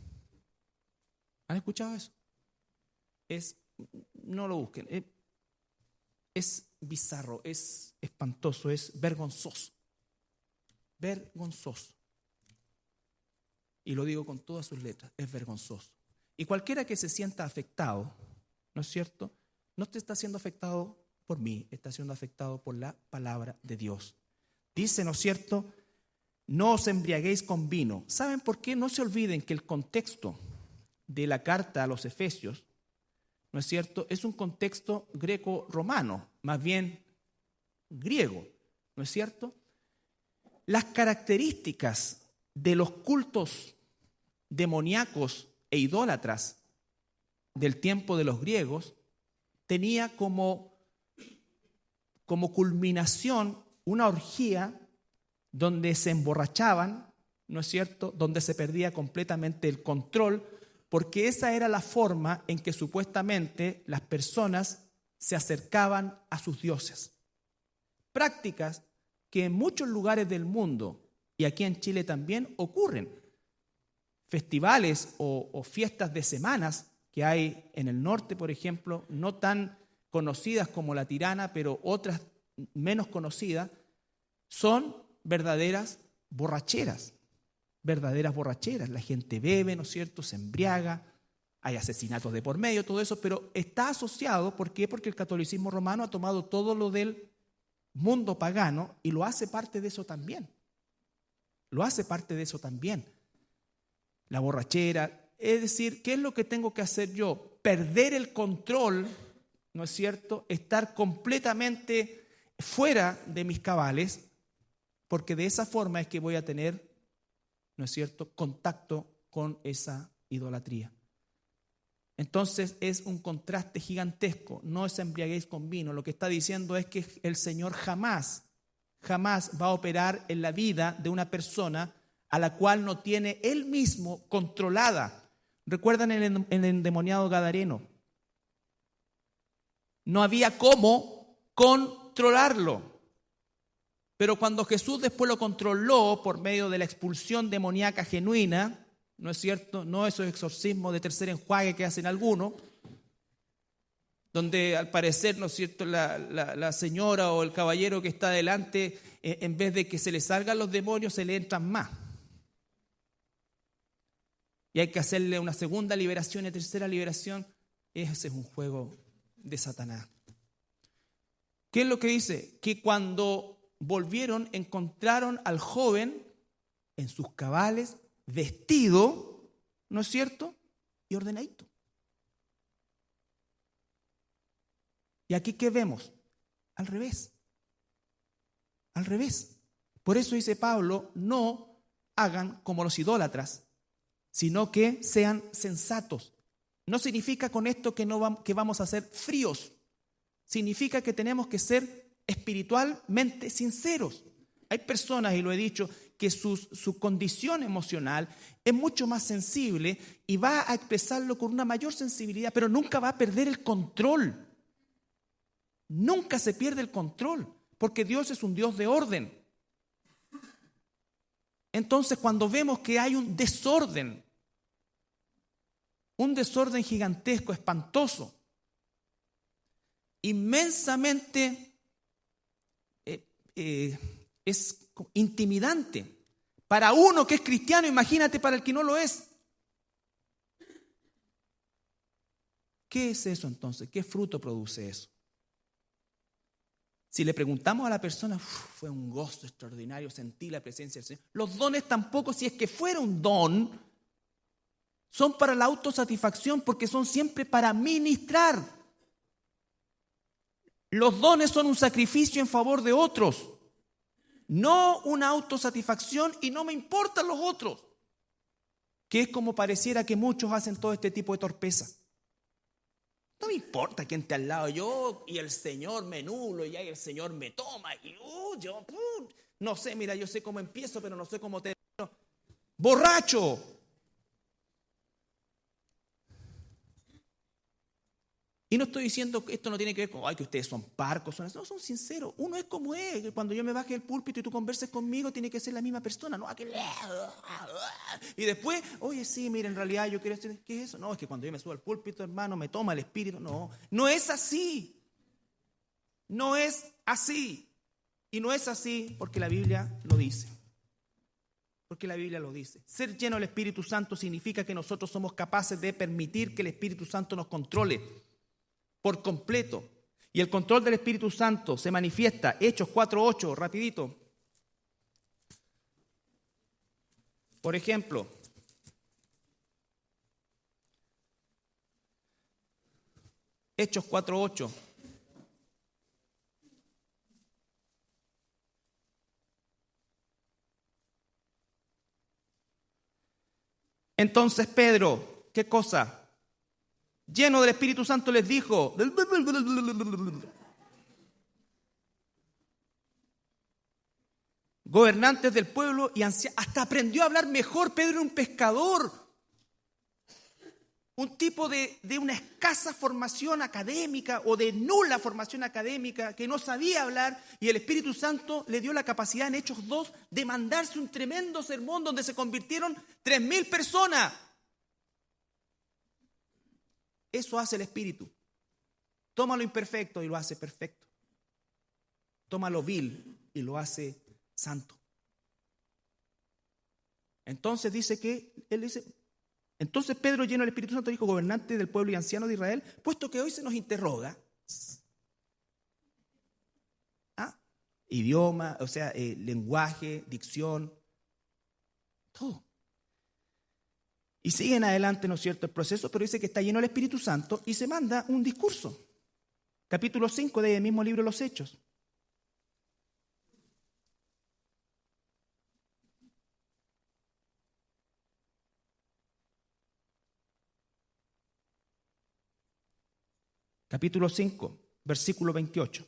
¿Han escuchado eso? No lo busquen. Es bizarro, es espantoso, es vergonzoso. Vergonzoso. Y lo digo con todas sus letras, es vergonzoso. Y cualquiera que se sienta afectado, ¿no es cierto? No te está siendo afectado por mí, está siendo afectado por la palabra de Dios. Dice, ¿no es cierto?, no os embriaguéis con vino. ¿Saben por qué? No se olviden que el contexto de la carta a los Efesios, ¿no es cierto?, es un contexto greco-romano, más bien griego, ¿no es cierto? Las características de los cultos demoníacos e idólatras del tiempo de los griegos tenía como culminación una orgía donde se emborrachaban, ¿no es cierto?, donde se perdía completamente el control, porque esa era la forma en que supuestamente las personas se acercaban a sus dioses. Prácticas que en muchos lugares del mundo, y aquí en Chile también, ocurren. festivales o fiestas de semanas que hay en el norte, por ejemplo, no tan conocidas como la Tirana, pero otras menos conocidas, son verdaderas borracheras. Verdaderas borracheras. La gente bebe, ¿no es cierto?, se embriaga, hay asesinatos de por medio, todo eso, pero está asociado, ¿por qué? Porque el catolicismo romano ha tomado todo lo del mundo pagano y lo hace parte de eso también. Lo hace parte de eso también. La borrachera, es decir, ¿qué es lo que tengo que hacer yo? Perder el control, ¿no es cierto?, estar completamente fuera de mis cabales, porque de esa forma es que voy a tener, ¿no es cierto?, contacto con esa idolatría. Entonces es un contraste gigantesco. No os embriaguéis con vino. Lo que está diciendo es que el Señor jamás va a operar en la vida de una persona a la cual no tiene Él mismo controlada. ¿Recuerdan el endemoniado gadareno? No había cómo controlarlo. Pero cuando Jesús después lo controló por medio de la expulsión demoníaca genuina, ¿no es cierto? No esos exorcismos de tercer enjuague que hacen algunos, donde al parecer, ¿no es cierto?, la señora o el caballero que está delante, en vez de que se le salgan los demonios, se le entran más. Y hay que hacerle una segunda liberación y tercera liberación. Ese es un juego de Satanás. ¿Qué es lo que dice? Que cuando volvieron, encontraron al joven en sus cabales, vestido, ¿no es cierto?, y ordenadito. ¿Y aquí qué vemos? Al revés. Al revés. Por eso dice Pablo, no hagan como los idólatras, sino que sean sensatos. No significa con esto que vamos a ser fríos. Significa que tenemos que ser espiritualmente sinceros. Hay personas, y lo he dicho, que su condición emocional es mucho más sensible y va a expresarlo con una mayor sensibilidad, pero nunca va a perder el control. Nunca se pierde el control, porque Dios es un Dios de orden. Entonces, cuando vemos que hay un desorden gigantesco, espantoso, inmensamente es intimidante. Para uno que es cristiano, imagínate para el que no lo es. ¿Qué es eso entonces? ¿Qué fruto produce eso? Si le preguntamos a la persona, fue un gozo extraordinario, sentí la presencia del Señor. Los dones tampoco, si es que fuera un don, son para la autosatisfacción, porque son siempre para ministrar. Los dones son un sacrificio en favor de otros, no una autosatisfacción, y no me importan los otros, que es como pareciera que muchos hacen todo este tipo de torpeza. No me importa quién esté al lado, yo y el Señor me nulo y ahí el Señor me toma y yo no sé, mira, yo sé cómo empiezo, pero no sé cómo termino. ¡Borracho! Y no estoy diciendo que esto no tiene que ver con que ustedes son parcos, no, son sinceros. Uno es como es. Cuando yo me baje del púlpito y tú converses conmigo, tiene que ser la misma persona, no aquel. Y después, oye, sí, mira, en realidad yo quiero decir, ¿qué es eso? No, es que cuando yo me subo al púlpito, hermano, me toma el espíritu. No, no es así. No es así. Y no es así porque la Biblia lo dice. Porque la Biblia lo dice. Ser lleno del Espíritu Santo significa que nosotros somos capaces de permitir que el Espíritu Santo nos controle por completo. Y el control del Espíritu Santo se manifiesta, Hechos 4:8, rapidito. Por ejemplo, Hechos 4:8. Entonces Pedro, ¿qué cosa? Lleno del Espíritu Santo les dijo, gobernantes del pueblo y ancianos, hasta aprendió a hablar mejor. Pedro era un pescador, un tipo de una escasa formación académica o de nula formación académica, que no sabía hablar, y el Espíritu Santo le dio la capacidad en Hechos 2 de mandarse un tremendo sermón donde se convirtieron 3.000 personas. Eso hace el Espíritu. Toma lo imperfecto y lo hace perfecto. Toma lo vil y lo hace santo. Entonces entonces Pedro, lleno del Espíritu Santo, dijo: gobernante del pueblo y anciano de Israel, puesto que hoy se nos interroga, idioma, lenguaje, dicción, todo. Y siguen adelante, ¿no es cierto?, el proceso, pero dice que está lleno del Espíritu Santo y se manda un discurso. Capítulo 5 del mismo libro Los Hechos. Capítulo 5, versículo 28.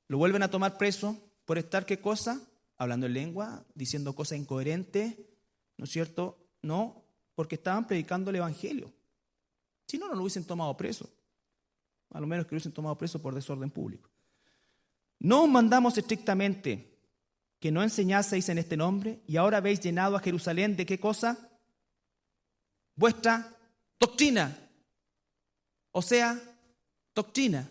Lo vuelven a tomar preso por estar, ¿qué cosa? Hablando en lengua, diciendo cosas incoherentes, ¿no es cierto? No, porque estaban predicando el Evangelio. Si no, no lo hubiesen tomado preso. A lo menos que lo hubiesen tomado preso por desorden público. No os mandamos estrictamente que no enseñaseis en este nombre, y ahora habéis llenado a Jerusalén ¿de qué cosa? Vuestra doctrina. O sea, doctrina.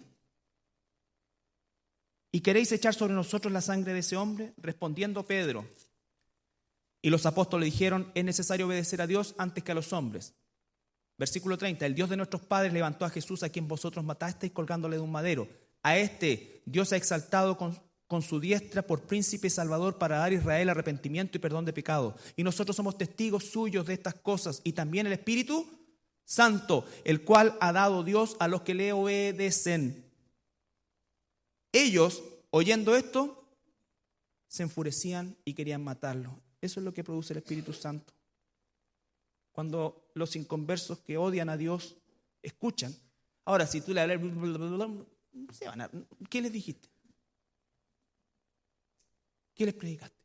¿Y queréis echar sobre nosotros la sangre de ese hombre? Respondiendo Pedro y los apóstoles dijeron: es necesario obedecer a Dios antes que a los hombres. Versículo 30, el Dios de nuestros padres levantó a Jesús, a quien vosotros matasteis colgándole de un madero. A este Dios ha exaltado con su diestra por príncipe y salvador, para dar a Israel arrepentimiento y perdón de pecado. Y nosotros somos testigos suyos de estas cosas, y también el Espíritu Santo, el cual ha dado Dios a los que le obedecen. Ellos, oyendo esto, se enfurecían y querían matarlo. Eso es lo que produce el Espíritu Santo. Cuando los inconversos que odian a Dios escuchan. Ahora, si tú le hablas, ¿qué les dijiste? ¿Qué les predicaste?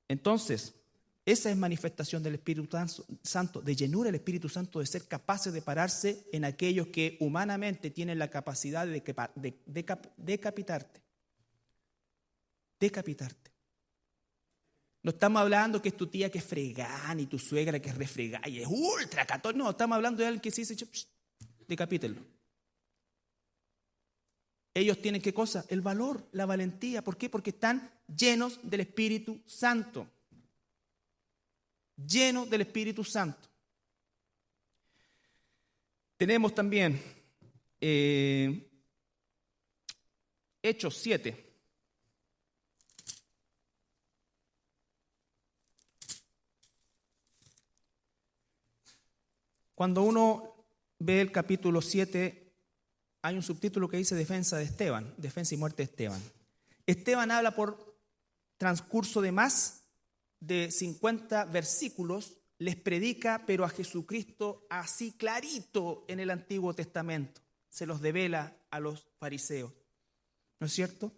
Entonces, esa es manifestación del Espíritu Santo, de llenura del Espíritu Santo, de ser capaces de pararse en aquellos que humanamente tienen la capacidad de decapitarte. Decapitarte. No estamos hablando que es tu tía que es fregán y tu suegra que es refregada y es ultra católica. No, estamos hablando de alguien que se dice: decapítenlo. Ellos tienen ¿qué cosa? El valor, la valentía. ¿Por qué? Porque están llenos del Espíritu Santo. Llenos del Espíritu Santo. Tenemos también Hechos 7. Cuando uno ve el capítulo 7, hay un subtítulo que dice defensa de Esteban, defensa y muerte de Esteban. Esteban habla por transcurso de más de 50 versículos, les predica, pero a Jesucristo así clarito en el Antiguo Testamento. Se los devela a los fariseos, ¿no es cierto?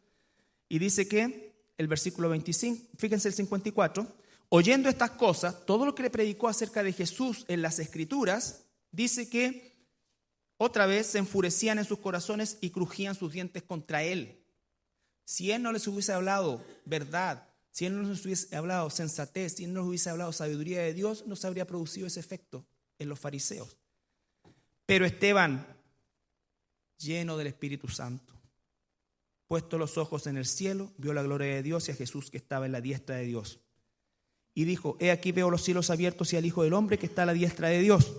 Y dice que el versículo 25, fíjense el 54, oyendo estas cosas, todo lo que le predicó acerca de Jesús en las Escrituras, dice que otra vez se enfurecían en sus corazones y crujían sus dientes contra él. Si él no les hubiese hablado verdad, si él no les hubiese hablado sensatez, si él no les hubiese hablado sabiduría de Dios, no se habría producido ese efecto en los fariseos. Pero Esteban, lleno del Espíritu Santo, puesto los ojos en el cielo, vio la gloria de Dios y a Jesús que estaba en la diestra de Dios. Y dijo: he aquí veo los cielos abiertos y al Hijo del Hombre que está a la diestra de Dios.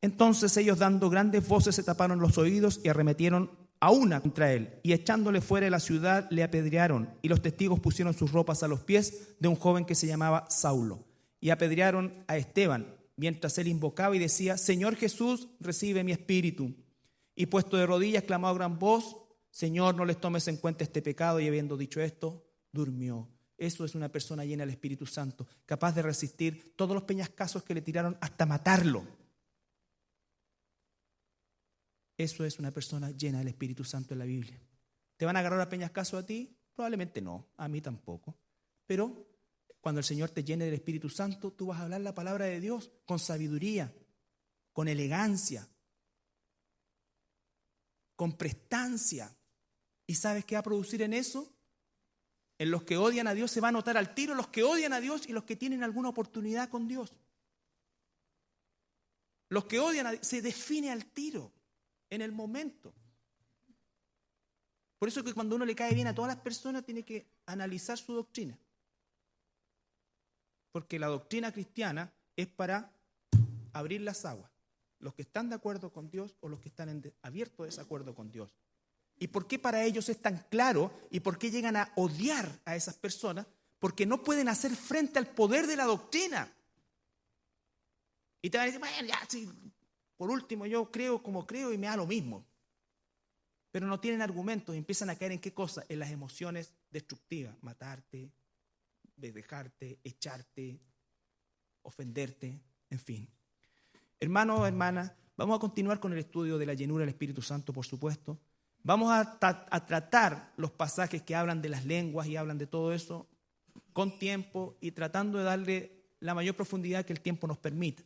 Entonces ellos, dando grandes voces, se taparon los oídos y arremetieron a una contra él, y echándole fuera de la ciudad le apedrearon, y los testigos pusieron sus ropas a los pies de un joven que se llamaba Saulo, y apedrearon a Esteban, mientras él invocaba y decía: Señor Jesús, recibe mi espíritu. Y puesto de rodillas, clamó a gran voz: Señor, no les tomes en cuenta este pecado. Y habiendo dicho esto, durmió. Eso es una persona llena del Espíritu Santo, capaz de resistir todos los peñascazos que le tiraron hasta matarlo. Eso es una persona llena del Espíritu Santo en la Biblia. ¿Te van a agarrar a peñascazo a ti? Probablemente no, a mí tampoco. Pero cuando el Señor te llene del Espíritu Santo, tú vas a hablar la palabra de Dios con sabiduría, con elegancia, con prestancia. ¿Y sabes qué va a producir en eso? En los que odian a Dios se va a notar al tiro los que odian a Dios y los que tienen alguna oportunidad con Dios. Los que odian a Dios se define al tiro, en el momento. Por eso es que cuando uno le cae bien a todas las personas tiene que analizar su doctrina. Porque la doctrina cristiana es para abrir las aguas. Los que están de acuerdo con Dios o los que están en abierto desacuerdo con Dios. ¿Y por qué para ellos es tan claro y por qué llegan a odiar a esas personas? Porque no pueden hacer frente al poder de la doctrina. Y te van a decir, bueno, ya, sí, por último yo creo como creo y me da lo mismo. Pero no tienen argumentos y empiezan a caer en qué cosa, en las emociones destructivas, matarte, dejarte, echarte, ofenderte, en fin. Hermanos, hermanas, vamos a continuar con el estudio de la llenura del Espíritu Santo, por supuesto. Vamos a tratar los pasajes que hablan de las lenguas y hablan de todo eso con tiempo y tratando de darle la mayor profundidad que el tiempo nos permita.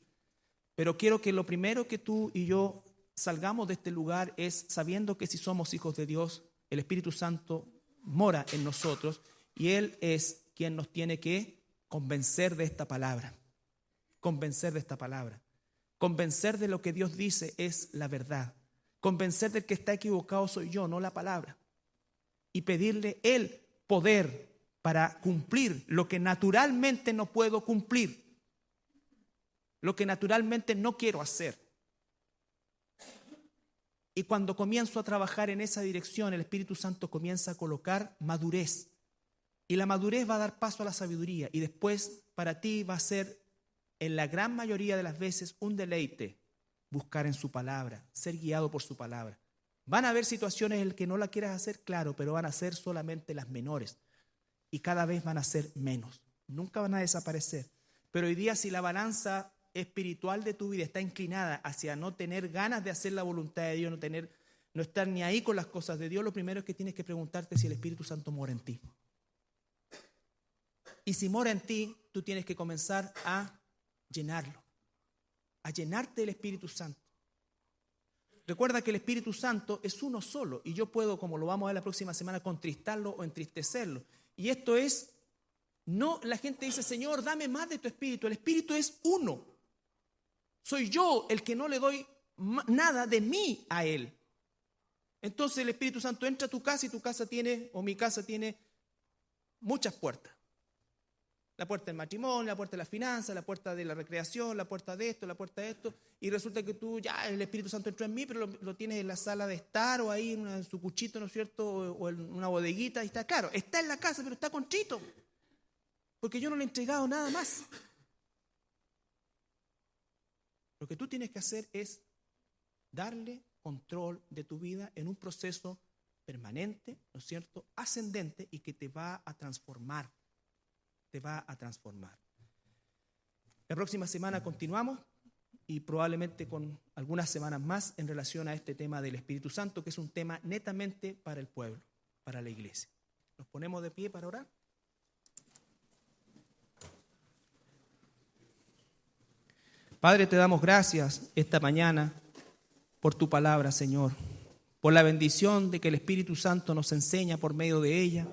Pero quiero que lo primero que tú y yo salgamos de este lugar es sabiendo que si somos hijos de Dios, el Espíritu Santo mora en nosotros y Él es quien nos tiene que convencer de esta palabra. Convencer de esta palabra. Convencer de lo que Dios dice es la verdad. Convencer del que está equivocado soy yo, no la palabra. Y pedirle el poder para cumplir lo que naturalmente no puedo cumplir. Lo que naturalmente no quiero hacer. Y cuando comienzo a trabajar en esa dirección, el Espíritu Santo comienza a colocar madurez. Y la madurez va a dar paso a la sabiduría. Y después para ti va a ser, en la gran mayoría de las veces, un deleite buscar en su palabra, ser guiado por su palabra. Van a haber situaciones en las que no la quieras hacer, claro, pero van a ser solamente las menores. Y cada vez van a ser menos. Nunca van a desaparecer. Pero hoy día, si la balanza espiritual de tu vida está inclinada hacia no tener ganas de hacer la voluntad de Dios, no estar ni ahí con las cosas de Dios, lo primero es que tienes que preguntarte si el Espíritu Santo mora en ti. Y si mora en ti, tú tienes que comenzar a llenarlo, a llenarte del Espíritu Santo. Recuerda que el Espíritu Santo es uno solo y yo puedo, como lo vamos a ver la próxima semana, contristarlo o entristecerlo. Y esto es, no, la gente dice, Señor, dame más de tu Espíritu. El Espíritu es uno. Soy yo el que no le doy nada de mí a Él. Entonces el Espíritu Santo entra a tu casa y tu casa tiene, o mi casa tiene muchas puertas. La puerta del matrimonio, la puerta de la finanza, la puerta de la recreación, la puerta de esto, la puerta de esto. Y resulta que tú, ya el Espíritu Santo entró en mí, pero lo tienes en la sala de estar o ahí en su cuchito, ¿no es cierto? O en una bodeguita. Y está claro, está en la casa, pero está contrito. Porque yo no le he entregado nada más. Lo que tú tienes que hacer es darle control de tu vida en un proceso permanente, ¿no es cierto? Ascendente y que te va a transformar. Te va a transformar. La próxima semana continuamos y probablemente con algunas semanas más en relación a este tema del Espíritu Santo, que es un tema netamente para el pueblo, para la iglesia. ¿Nos ponemos de pie para orar? Padre, te damos gracias esta mañana por tu palabra, Señor, por la bendición de que el Espíritu Santo nos enseña por medio de ella.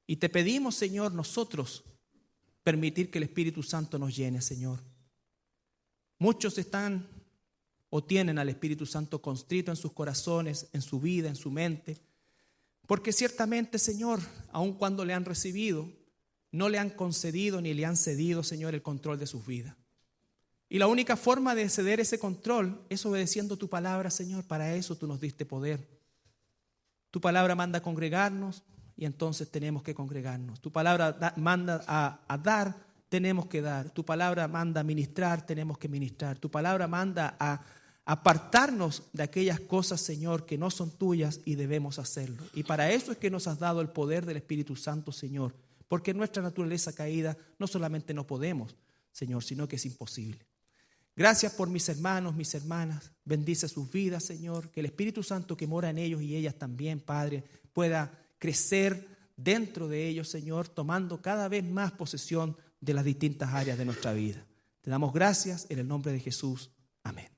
Y te pedimos, Señor, nosotros permitir que el Espíritu Santo nos llene, Señor. Muchos están o tienen al Espíritu Santo constrito en sus corazones, en su vida, en su mente, porque ciertamente, Señor, aun cuando le han recibido, no le han concedido ni le han cedido, Señor, el control de sus vidas. Y la única forma de ceder ese control es obedeciendo tu palabra, Señor. Para eso tú nos diste poder. Tu palabra manda a congregarnos y entonces tenemos que congregarnos. Tu palabra manda a dar, tenemos que dar. Tu palabra manda a ministrar, tenemos que ministrar. Tu palabra manda a apartarnos de aquellas cosas, Señor, que no son tuyas y debemos hacerlo. Y para eso es que nos has dado el poder del Espíritu Santo, Señor. Porque en nuestra naturaleza caída no solamente no podemos, Señor, sino que es imposible. Gracias por mis hermanos, mis hermanas. Bendice sus vidas, Señor. Que el Espíritu Santo que mora en ellos y ellas también, Padre, pueda crecer dentro de ellos, Señor, tomando cada vez más posesión de las distintas áreas de nuestra vida. Te damos gracias en el nombre de Jesús. Amén.